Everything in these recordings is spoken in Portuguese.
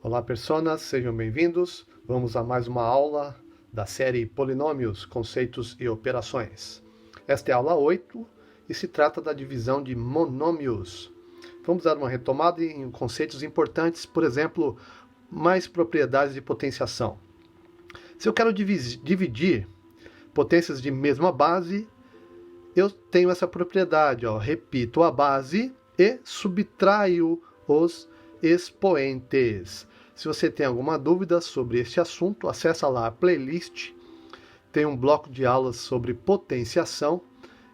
Olá, personas, sejam bem-vindos. Vamos a mais uma aula da série Polinômios, Conceitos e Operações. Esta é a aula 8 e se trata da divisão de monômios. Vamos dar uma retomada em conceitos importantes, por exemplo, mais propriedades de potenciação. Se eu quero dividir potências de mesma base, eu tenho essa propriedade, repito a base e subtraio os expoentes. Se você tem alguma dúvida sobre este assunto, acessa lá a playlist, tem um bloco de aulas sobre potenciação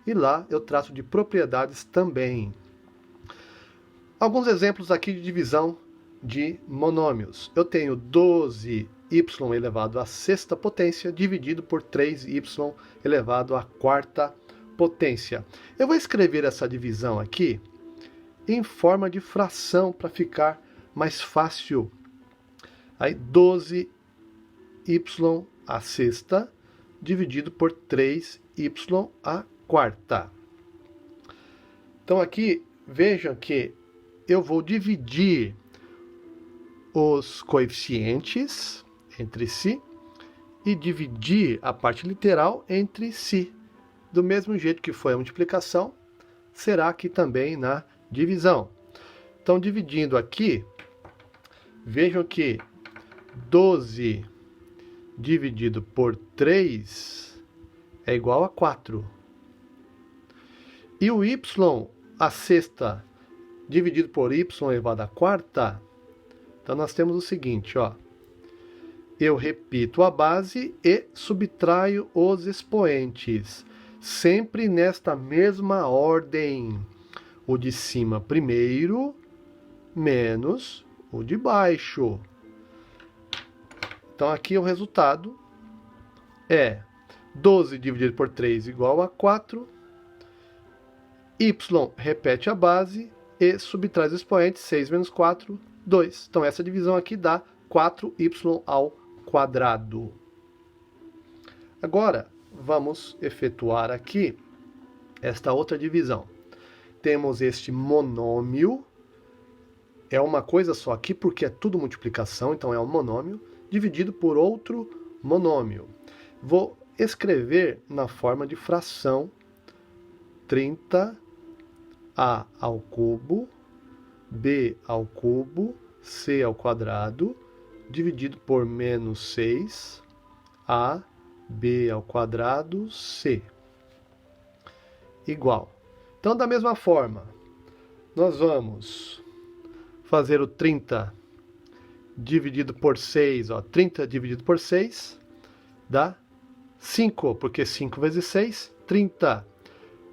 e lá eu trato de propriedades também. Alguns exemplos aqui de divisão de monômios. Eu tenho 12y elevado à sexta potência dividido por 3y elevado à quarta potência. Eu vou escrever essa divisão aqui em forma de fração para ficar mais fácil. Aí 12y à sexta dividido por 3y à quarta. Então aqui vejam que eu vou dividir os coeficientes entre si e dividir a parte literal entre si. Do mesmo jeito que foi a multiplicação, será aqui também na divisão. Então, dividindo aqui, vejam que 12 dividido por 3 é igual a 4. E o y à sexta dividido por y elevado à quarta, então nós temos o seguinte, eu repito a base e subtraio os expoentes, sempre nesta mesma ordem. O de cima primeiro, menos o de baixo. Então aqui o resultado é 12 dividido por 3 igual a 4. Y repete a base e subtrai os expoentes, 6 menos 4, 2. Então essa divisão aqui dá 4y ao quadrado. Agora, vamos efetuar aqui esta outra divisão. Temos este monômio, é uma coisa só aqui porque é tudo multiplicação, então é um monômio, dividido por outro monômio. Vou escrever na forma de fração 30a ao cubo, b ao cubo, c ao quadrado, dividido por menos 6a, b ao quadrado, c, igual. Então, da mesma forma, nós vamos fazer o 30 dividido por 6, 30 dividido por 6 dá 5, porque 5 vezes 6, 30.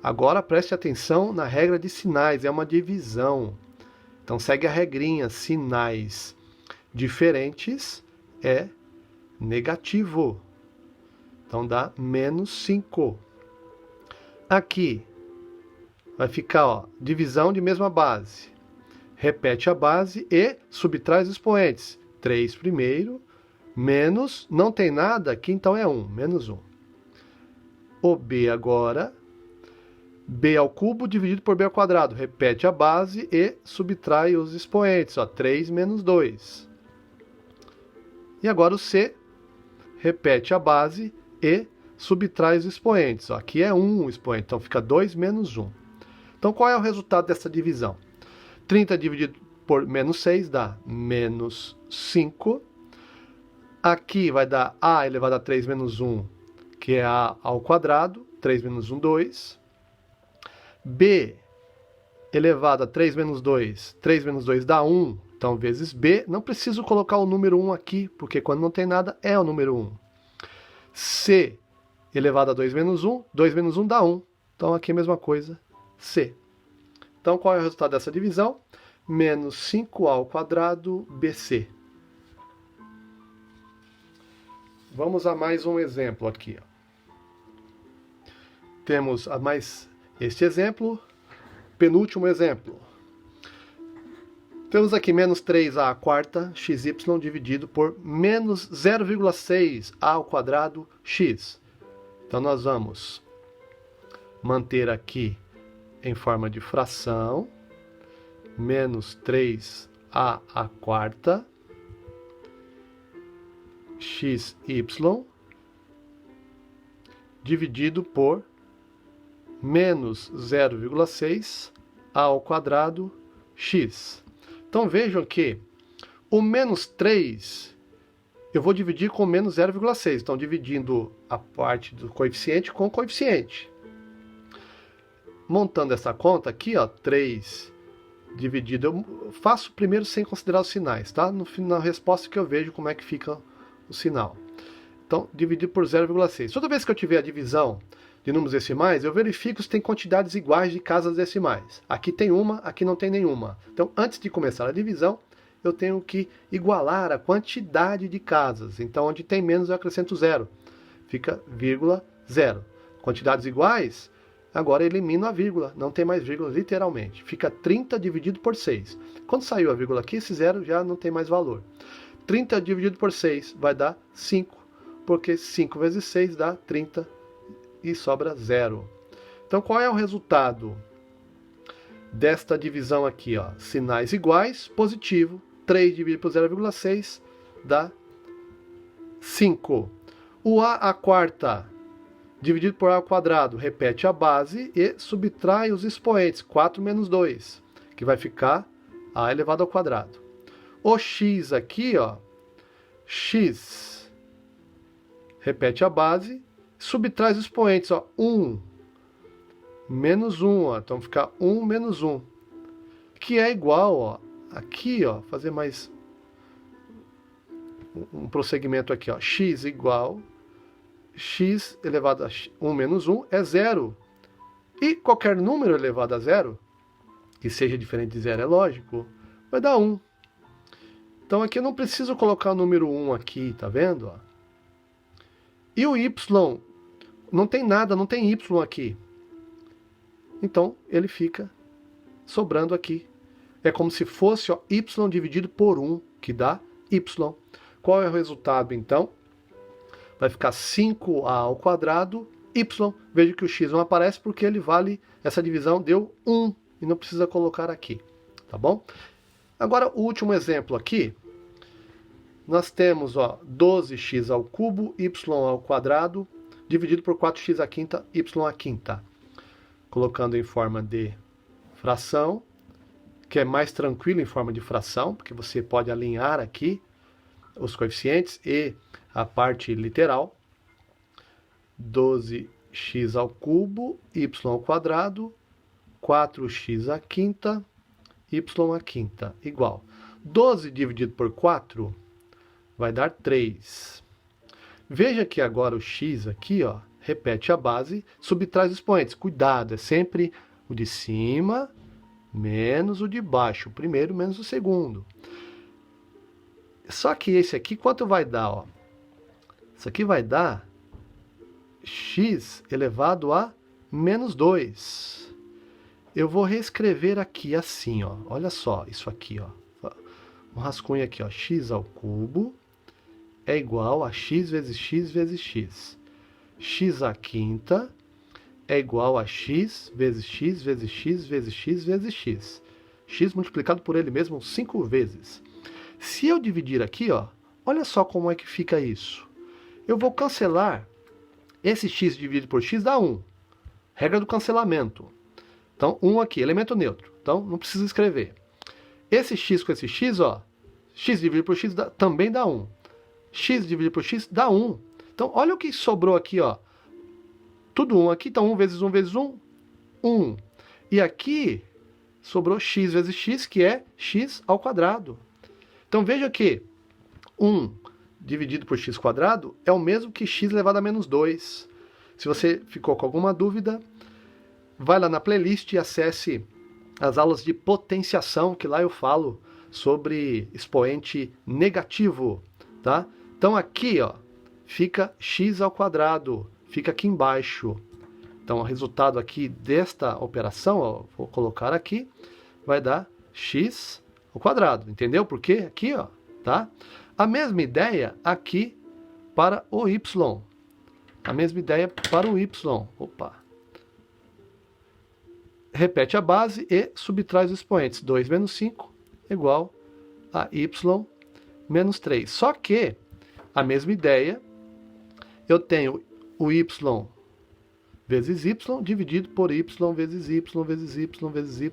Agora preste atenção na regra de sinais, é uma divisão. Então segue a regrinha, sinais diferentes é negativo. Então dá menos 5. Aqui vai ficar, divisão de mesma base. Repete a base e subtrai os expoentes. 3 primeiro, menos, não tem nada aqui, então é 1, menos 1. O b agora, b ao cubo dividido por b ao quadrado. Repete a base e subtrai os expoentes. 3 menos 2. E agora o c, repete a base e subtrai os expoentes. Aqui é 1 o expoente, então fica 2 menos 1. Então, qual é o resultado dessa divisão? 30 dividido por menos 6 dá menos 5. Aqui vai dar a elevado a 3 menos 1, que é a ao quadrado. 3 menos 1, 2. B elevado a 3 menos 2. 3 menos 2 dá 1. Então, vezes B. Não preciso colocar o número 1 aqui, porque quando não tem nada, é o número 1. C elevado a 2 menos 1. 2 menos 1 dá 1. Então, aqui é a mesma coisa. C. Então, qual é o resultado dessa divisão? Menos 5a ao quadrado BC. Vamos a mais um exemplo aqui. Temos mais este exemplo, penúltimo exemplo. Temos aqui menos 3a à quarta xy dividido por menos 0,6a ao quadrado x. Então, nós vamos manter aqui em forma de fração, menos 3a à quarta, xy dividido por menos 0,6 ao quadrado x. Então vejam que o menos 3 eu vou dividir com menos 0,6. Então dividindo a parte do coeficiente com o coeficiente. Montando essa conta aqui, ó, 3 dividido, eu faço primeiro sem considerar os sinais, tá? Na resposta que eu vejo como é que fica o sinal. Então, dividido por 0,6. Toda vez que eu tiver a divisão de números decimais, eu verifico se tem quantidades iguais de casas decimais. Aqui tem uma, aqui não tem nenhuma. Então, antes de começar a divisão, eu tenho que igualar a quantidade de casas. Então, onde tem menos, eu acrescento 0. Fica vírgula 0. Quantidades iguais, agora eu elimino a vírgula. Não tem mais vírgula, literalmente. Fica 30 dividido por 6. Quando saiu a vírgula aqui, esse 0 já não tem mais valor. 30 dividido por 6 vai dar 5. Porque 5 vezes 6 dá 30 e sobra 0. Então, qual é o resultado desta divisão aqui? Ó? Sinais iguais, positivo. 3 dividido por 0,6 dá 5. O a à quarta dividido por a ao quadrado repete a base e subtrai os expoentes. 4 menos 2, que vai ficar a elevado ao quadrado. O x aqui, ó, x repete a base, subtrai os expoentes, ó, 1 menos 1, ó, então fica 1 menos 1, que é igual, ó, aqui, ó, fazer mais um prosseguimento aqui, ó, x igual, x elevado a 1 menos 1 é 0. E qualquer número elevado a 0, que seja diferente de 0, é lógico, vai dar 1. Então aqui eu não preciso colocar o número 1 aqui, tá vendo, ó? E o y, não tem nada, não tem y aqui. Então, ele fica sobrando aqui. É como se fosse, ó, y dividido por 1, que dá y. Qual é o resultado, então? Vai ficar 5a ao quadrado, y. Veja que o x não aparece porque ele vale, essa divisão deu 1, e não precisa colocar aqui. Tá bom? Agora, o último exemplo aqui. Nós temos, ó, 12x ao cubo, y ao quadrado, dividido por 4x à quinta, y à quinta. Colocando em forma de fração, que é mais tranquilo em forma de fração, porque você pode alinhar aqui os coeficientes e a parte literal. 12x ao cubo, y ao quadrado, 4x à quinta, y à quinta, igual. 12 dividido por 4... vai dar 3. Veja que agora o x aqui, ó, repete a base, subtrai os expoentes. Cuidado, é sempre o de cima menos o de baixo. O primeiro menos o segundo. Só que esse aqui, quanto vai dar? Ó? Isso aqui vai dar x elevado a menos 2. Eu vou reescrever aqui assim, ó. Olha só, isso aqui, ó. Um rascunho aqui, ó. X ao cubo é igual a x vezes x vezes x. X à quinta é igual a x vezes x vezes x vezes x vezes x. X multiplicado por ele mesmo 5 vezes. Se eu dividir aqui, ó, olha só como é que fica isso. Eu vou cancelar. Esse x dividido por x dá 1. Regra do cancelamento. Então, 1 aqui, elemento neutro. Então, não precisa escrever. Esse x com esse x, ó, x dividido por x também dá 1. X dividido por x dá 1. Então, olha o que sobrou aqui, ó. Tudo 1 aqui, então 1 vezes 1 vezes 1, 1. E aqui sobrou x vezes x, que é x ao quadrado. Então, veja que 1 dividido por x quadrado é o mesmo que x elevado a menos 2. Se você ficou com alguma dúvida, vai lá na playlist e acesse as aulas de potenciação, que lá eu falo sobre expoente negativo, tá? Então aqui, ó, fica x ao quadrado, fica aqui embaixo. Então o resultado aqui desta operação, ó, vou colocar aqui, vai dar x ao quadrado. Entendeu por quê? Aqui, ó, tá? A mesma ideia aqui para o y. A mesma ideia para o y. Opa! Repete a base e subtrai os expoentes. 2 menos 5 igual a y menos 3. Só que A mesma ideia, eu tenho o y vezes y dividido por y vezes y vezes y vezes y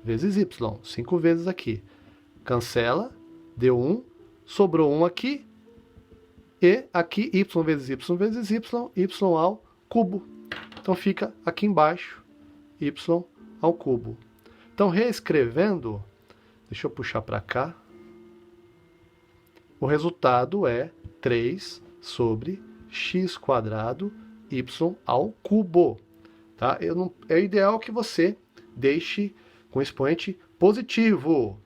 vezes y. 5 vezes aqui. Cancela, deu 1, sobrou 1 aqui, e aqui y vezes y ao cubo. Então fica aqui embaixo, y ao cubo. Então reescrevendo, deixa eu puxar para cá, o resultado é 3 sobre x quadrado y ao cubo. Tá? É ideal que você deixe com expoente positivo.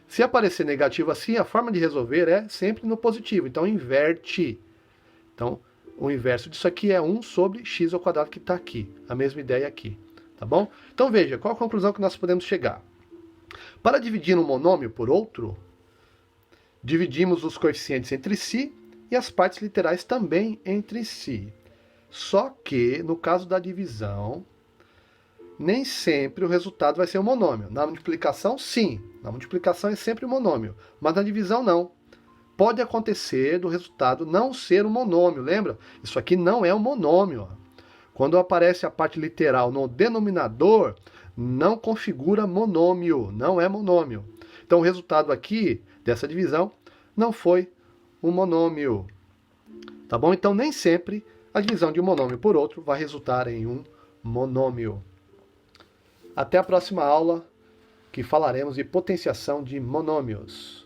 Se aparecer negativo assim, a forma de resolver é sempre no positivo. Então inverte. Então o inverso disso aqui é 1 sobre x ao quadrado que está aqui. A mesma ideia aqui. Tá bom? Então veja, qual a conclusão que nós podemos chegar? Para dividir um monômio por outro, dividimos os coeficientes entre si e as partes literais também entre si. Só que, no caso da divisão, nem sempre o resultado vai ser um monômio. Na multiplicação, sim. Na multiplicação é sempre um monômio. Mas na divisão, não. Pode acontecer do resultado não ser um monômio. Lembra? Isso aqui não é um monômio. Quando aparece a parte literal no denominador, não configura monômio. Não é monômio. Então, o resultado aqui dessa divisão não foi um monômio. Tá bom? Então, nem sempre a divisão de um monômio por outro vai resultar em um monômio. Até a próxima aula, que falaremos de potenciação de monômios.